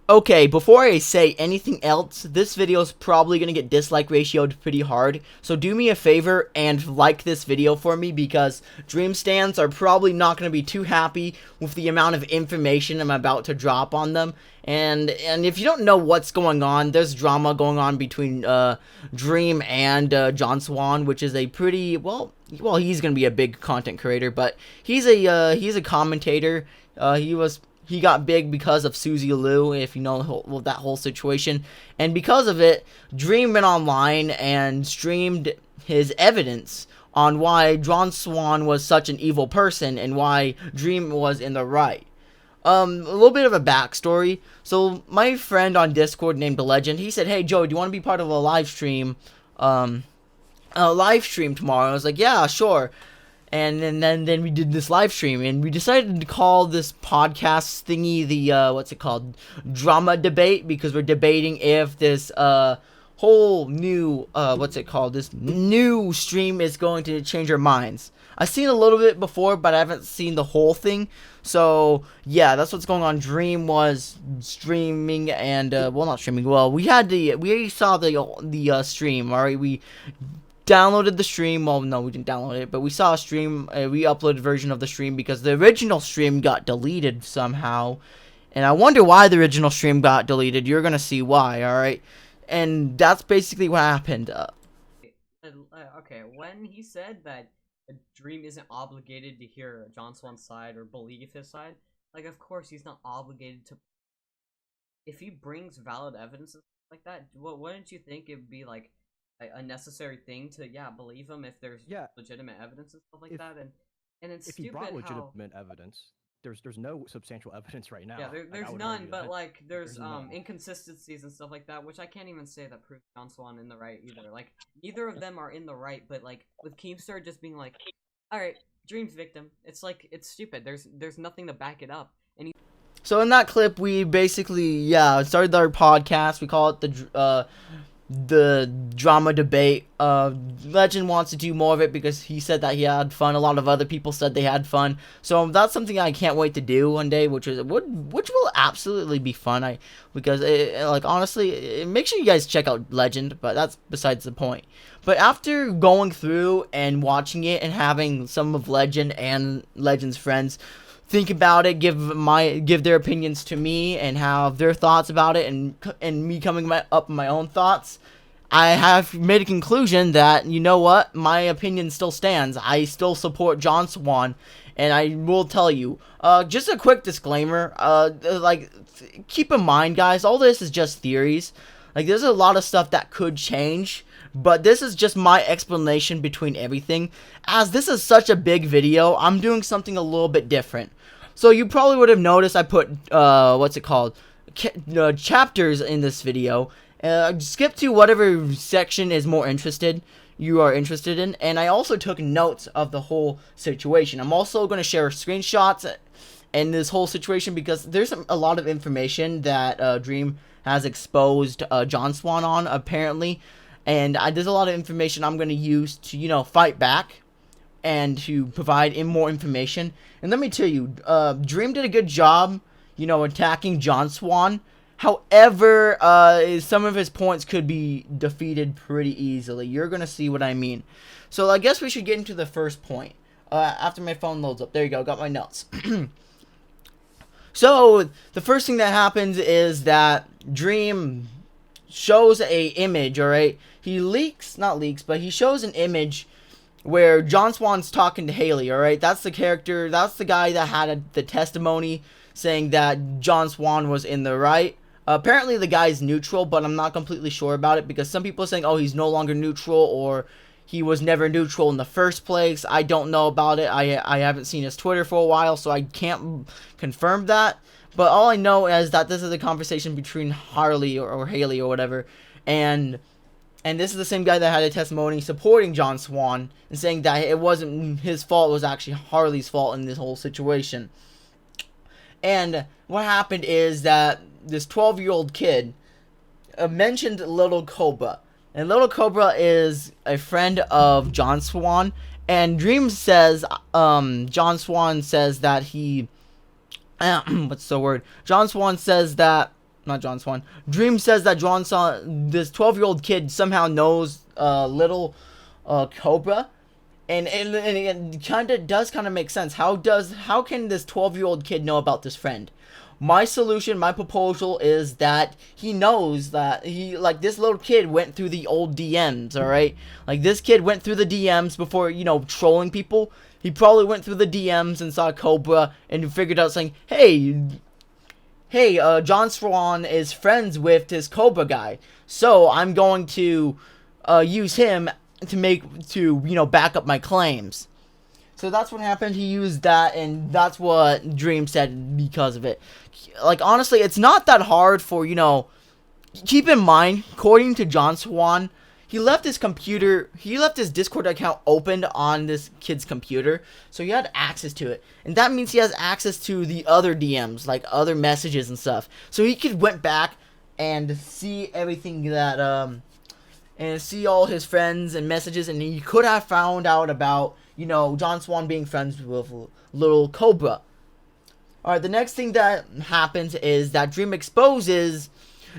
Okay, before I say anything else, this video is probably going to get dislike ratioed pretty hard, so do me a favor and like this video for me, because Dream Stands are probably not going to be too happy with the amount of information I'm about to drop on them. And if you don't know what's going on, there's drama going on between Dream and John Swan, which is a pretty, well, he's going to be a big content creator, but he's a commentator. He got big because of Suzy Liu, if you know that whole situation. And because of it, Dream went online and streamed his evidence on why John Swan was such an evil person and why Dream was in the right. A little bit of a backstory. So my friend on Discord named The Legend, he said, "Hey Joe, do you want to be part of a live stream? A live stream tomorrow?" I was like, "Yeah, sure." And then we did this live stream, and we decided to call this podcast thingy the what's it called, drama debate, because we're debating if this whole new this new stream is going to change our minds. I've seen a little bit before, but I haven't seen the whole thing. So yeah, that's what's going on. Dream was streaming, and well, not streaming. Well, we saw the stream. All right, we downloaded the stream. Well, no, we didn't download it, but we saw a stream, a re-uploaded version of the stream, because the original stream got deleted somehow, and I wonder why the original stream got deleted. You're gonna see why, alright? And that's basically what happened. Okay, when he said that a Dream isn't obligated to hear John Swan's side or believe his side, like, of course he's not obligated to. If he brings valid evidence and stuff like that, wouldn't you think it'd be like a necessary thing to believe him if there's legitimate evidence and stuff like that? And it's if stupid he brought legitimate evidence. There's no substantial evidence right now. Yeah, there's none, but like there's inconsistencies and stuff like that, which I can't even say that proves John Swan in the right either. Like, neither of them are in the right, but like with Keemstar just being like, all right, Dream's victim, it's like, it's stupid. There's nothing to back it up. And so in that clip, we basically started our podcast. We call it the drama debate. Legend wants to do more of it because he said that he had fun. A lot of other people said they had fun, so that's something I can't wait to do one day, which will absolutely be fun. Because honestly, make sure you guys check out Legend, but that's besides the point. But after going through and watching it and having some of Legend and Legend's friends think about it, give their opinions to me, and have their thoughts about it, and me coming up with my own thoughts, I have made a conclusion that, you know what, my opinion still stands. I still support John Swan, and I will tell you, just a quick disclaimer, keep in mind, guys, all this is just theories. Like, there's a lot of stuff that could change, but this is just my explanation between everything. As this is such a big video, I'm doing something a little bit different. So you probably would have noticed I put, chapters in this video. Skip to whatever section is you are interested in. And I also took notes of the whole situation. I'm also going to share screenshots in this whole situation, because there's a lot of information that Dream has exposed John Swan on, apparently. And there's a lot of information I'm going to use to, fight back and to provide more information. And let me tell you, Dream did a good job, attacking John Swan. However, some of his points could be defeated pretty easily. You're going to see what I mean. So I guess we should get into the first point. After my phone loads up. There you go, got my notes. So, the first thing that happens is that Dream shows a image, alright? He shows an image where John Swan's talking to Harley, alright? That's the character, that's the guy that had the testimony saying that John Swan was in the right. Apparently the guy's neutral, but I'm not completely sure about it, because some people are saying, oh, he's no longer neutral, or he was never neutral in the first place. I don't know about it. I haven't seen his Twitter for a while, so I can't confirm that. But all I know is that this is a conversation between Harley or Harley or whatever, and this is the same guy that had a testimony supporting John Swan and saying that it wasn't his fault, it was actually Harley's fault in this whole situation. And what happened is that this 12-year-old kid mentioned LtCobra. And LtCobra is a friend of John Swan. And Dream says, John Swan says that he... what's the word? John Swan says that not John Swan. Dream says that John Swan, this 12-year-old kid, somehow knows little Cobra, and it kind of does make sense. How can this 12-year-old kid know about this friend? My solution, my proposal is that he knows that this little kid went through the old DMs, alright? Like, this kid went through the DMs before, trolling people. He probably went through the DMs and saw Cobra and figured out saying, hey, John Swan is friends with this Cobra guy, so I'm going to use him to back up my claims. So that's what happened. He used that, and that's what Dream said because of it. Like, honestly, it's not that hard for, keep in mind, according to John Swan, he left his Discord account opened on this kid's computer, so he had access to it. And that means he has access to the other DMs, like other messages and stuff. So he could went back and see everything that, and see all his friends and messages, and he could have found out about, John Swan being friends with little Cobra. Alright, the next thing that happens is that Dream exposes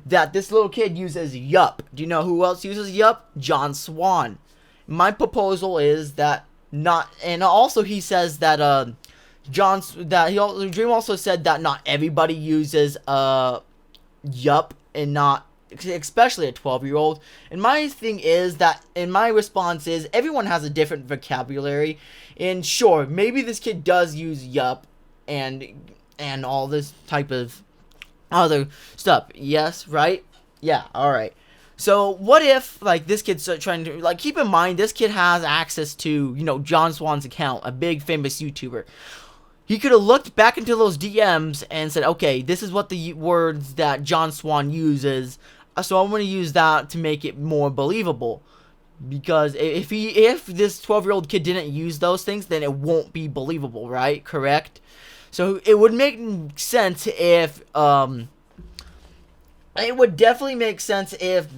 that this little kid uses Yup. Do you know who else uses Yup? John Swan. My proposal is that and also he says that Dream also said that not everybody uses Yup, and not especially a 12-year-old. And my thing is that, and my response is, everyone has a different vocabulary, and sure, maybe this kid does use Yup and all this type of other stuff. Yes, right? Yeah, alright. So what if, this kid's trying to, keep in mind, this kid has access to, John Swan's account, a big famous YouTuber. He could have looked back into those DMs and said, okay, this is what the words that John Swan uses, so I'm going to use that to make it more believable. Because if this 12-year-old kid didn't use those things, then it won't be believable, right? Correct? So it would make sense if, it would definitely make sense if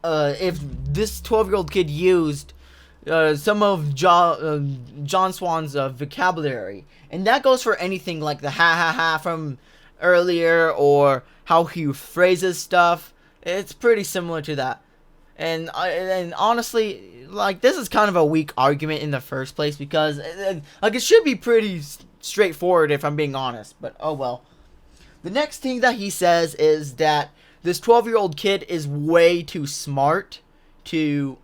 this 12-year-old kid used some of John Swan's vocabulary. And that goes for anything like the ha ha ha from earlier, or how he phrases stuff. It's pretty similar to that. And honestly, this is kind of a weak argument in the first place, because it should be pretty straightforward if I'm being honest, but oh well. The next thing that he says is that this 12-year-old kid is way too smart to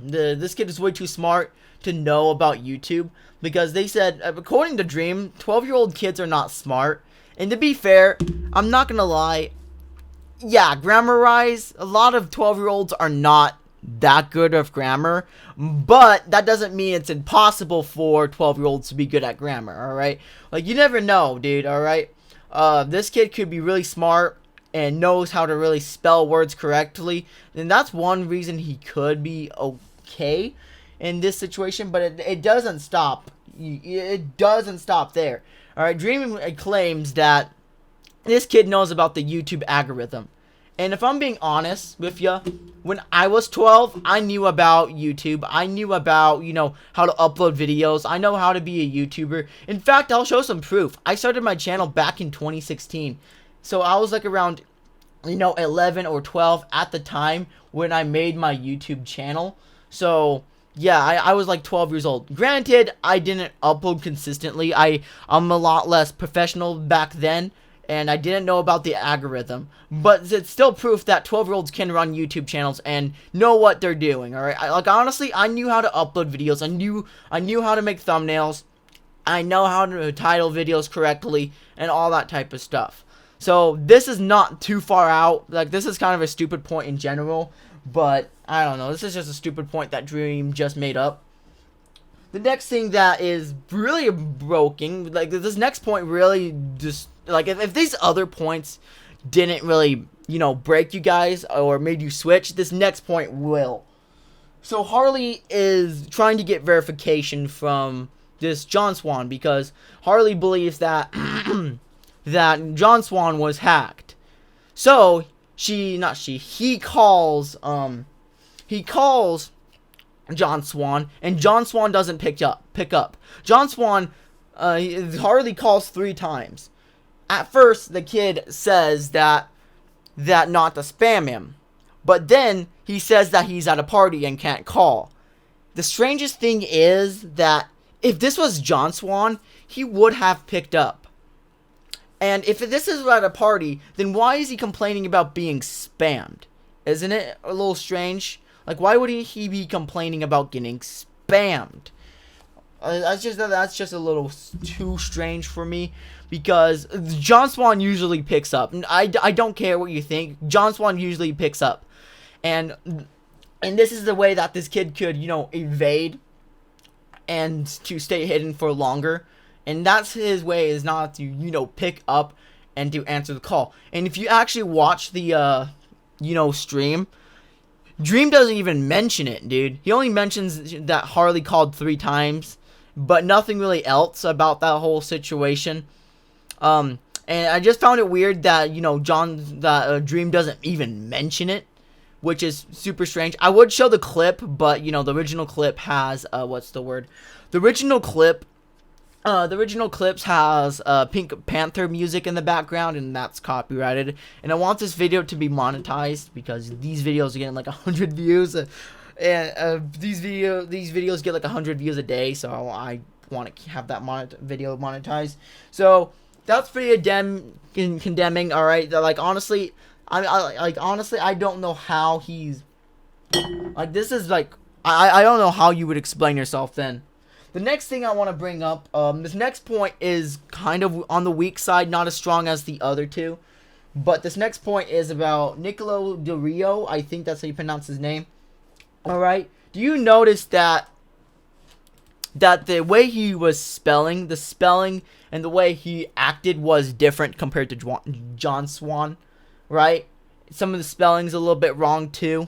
this kid is way too smart to know about YouTube, because they said, according to Dream, 12-year-old kids are not smart. And to be fair, I'm not gonna lie, yeah, grammar-wise, a lot of 12-year-olds are not that good of grammar, but that doesn't mean it's impossible for 12-year-olds to be good at grammar, alright? You never know, dude, alright? This kid could be really smart and knows how to really spell words correctly, and that's one reason he could be okay in this situation, but it doesn't stop. It doesn't stop there. Alright, Dream claims that this kid knows about the YouTube algorithm. And if I'm being honest with you, when I was 12, I knew about YouTube. I knew about, how to upload videos. I know how to be a YouTuber. In fact, I'll show some proof. I started my channel back in 2016. So I was around, 11 or 12 at the time when I made my YouTube channel. So yeah, I was 12 years old. Granted, I didn't upload consistently. I'm a lot less professional back then, and I didn't know about the algorithm. But it's still proof that 12-year-olds can run YouTube channels and know what they're doing, alright? Honestly, I knew how to upload videos. I knew how to make thumbnails. I know how to title videos correctly and all that type of stuff. So this is not too far out. This is kind of a stupid point in general, but I don't know. This is just a stupid point that Dream just made up. The next thing that is really broken, this next point really just, if these other points didn't really, break you guys or made you switch, this next point will. So Harley is trying to get verification from this John Swan, because Harley believes that that John Swan was hacked. So he calls John Swan, and John Swan doesn't pick up. John Swan, Harley calls 3 times. at first the kid says that not to spam him, but then he says that he's at a party and can't call. The strangest thing is that if this was John Swan, he would have picked up. And if this is at a party, then why is he complaining about being spammed? Isn't it a little strange? Like, why would he be complaining about getting spammed? That's just a little too strange for me, because John Swan usually picks up. I don't care what you think. John Swan usually picks up. And this is the way that this kid could, evade and to stay hidden for longer. And that's his way, is not to, pick up and to answer the call. And if you actually watch the, stream, Dream doesn't even mention it, dude. He only mentions that Harley called 3 times, but nothing really else about that whole situation. And I just found it weird that, Dream doesn't even mention it, which is super strange. I would show the clip, but, the original clip has, The original clips has Pink Panther music in the background, and that's copyrighted. And I want this video to be monetized, because these videos are getting like 100 views, and these videos get like 100 views a day. So I want to have that video monetized. So that's pretty condemning. All right, honestly, I don't know how he's like. This is like I don't know how you would explain yourself then. The next thing I want to bring up, this next point is kind of on the weak side, not as strong as the other two. But this next point is about Nicolo Deorio. I think that's how you pronounce his name. Alright. Do you notice that the way he was spelling, the spelling and the way he acted was different compared to John Swan? Right? Some of the spelling's a little bit wrong too.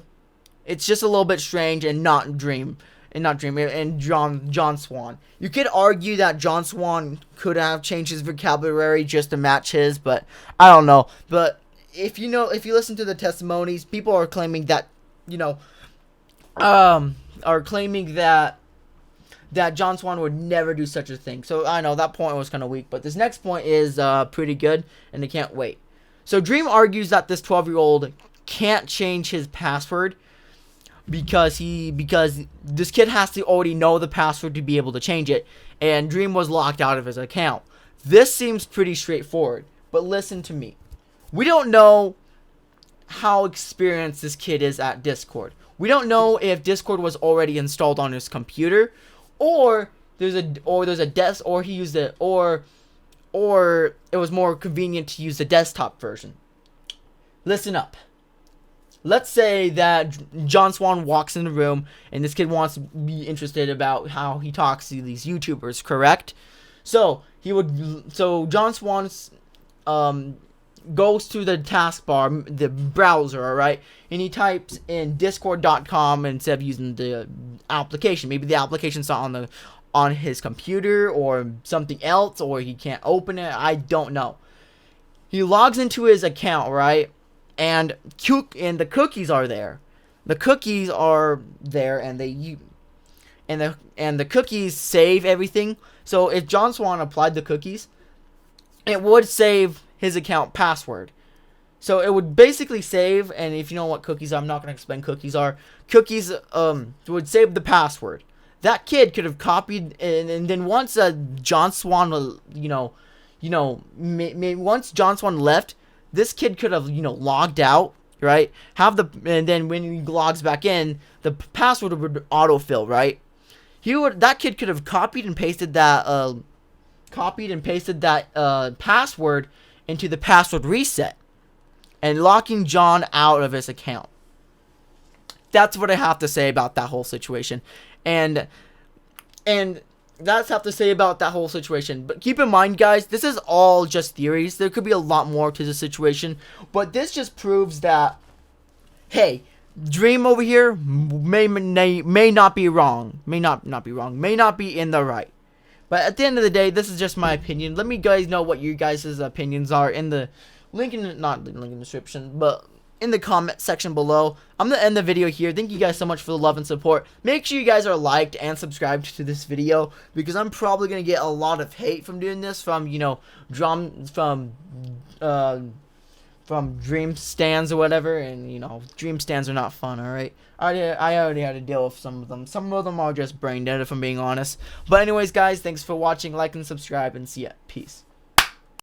It's just a little bit strange, and not Dream. And John Swan. You could argue that John Swan could have changed his vocabulary just to match his, but I don't know. But if you listen to the testimonies, people are claiming that, that John Swan would never do such a thing. So I know that point was kind of weak, but this next point is pretty good, and I can't wait. So Dream argues that this 12-year-old can't change his password, because this kid has to already know the password to be able to change it, and Dream was locked out of his account. This seems pretty straightforward, but listen to me. We don't know how experienced this kid is at Discord. We don't know if Discord was already installed on his computer, or there's a desk, or he used it, or it was more convenient to use the desktop version. Listen up. Let's say that John Swan walks in the room, and this kid wants to be interested about how he talks to these YouTubers, correct? So John Swan goes to the taskbar, the browser, alright? And he types in discord.com instead of using the application. Maybe the application's not on his computer, or something else, or he can't open it. I don't know. He logs into his account, right? And the cookies are there. The cookies are there, and the cookies save everything. So if John Swan applied the cookies, it would save his account password. So it would basically save, and if you know what cookies are, I'm not going to explain cookies are. Cookies would save the password. That kid could have copied, and then once John Swan, once John Swan left, this kid could have, logged out, right? And then when he logs back in, the password would autofill, right? That kid could have copied and pasted that password into the password reset, and locking John out of his account. That's what I have to say about that whole situation, and that's have to say about that whole situation. But keep in mind, guys, this is all just theories. There could be a lot more to the situation, but this just proves that, hey, Dream over here may not be wrong, may not be in the right. But at the end of the day, this is just my opinion. Let me guys know what you guys' opinions are in the link in not the link in the description, but in the comment section below. I'm going to end the video here. Thank you guys so much for the love and support. Make sure you guys are liked and subscribed to this video, because I'm probably going to get a lot of hate from doing this from, you know, from dream stands or whatever, and you know, dream stands are not fun. All right, I already had to deal with some of them. Some of them are just brain dead, if I'm being honest. But anyways, guys, thanks for watching. Like and subscribe, and see ya. Peace.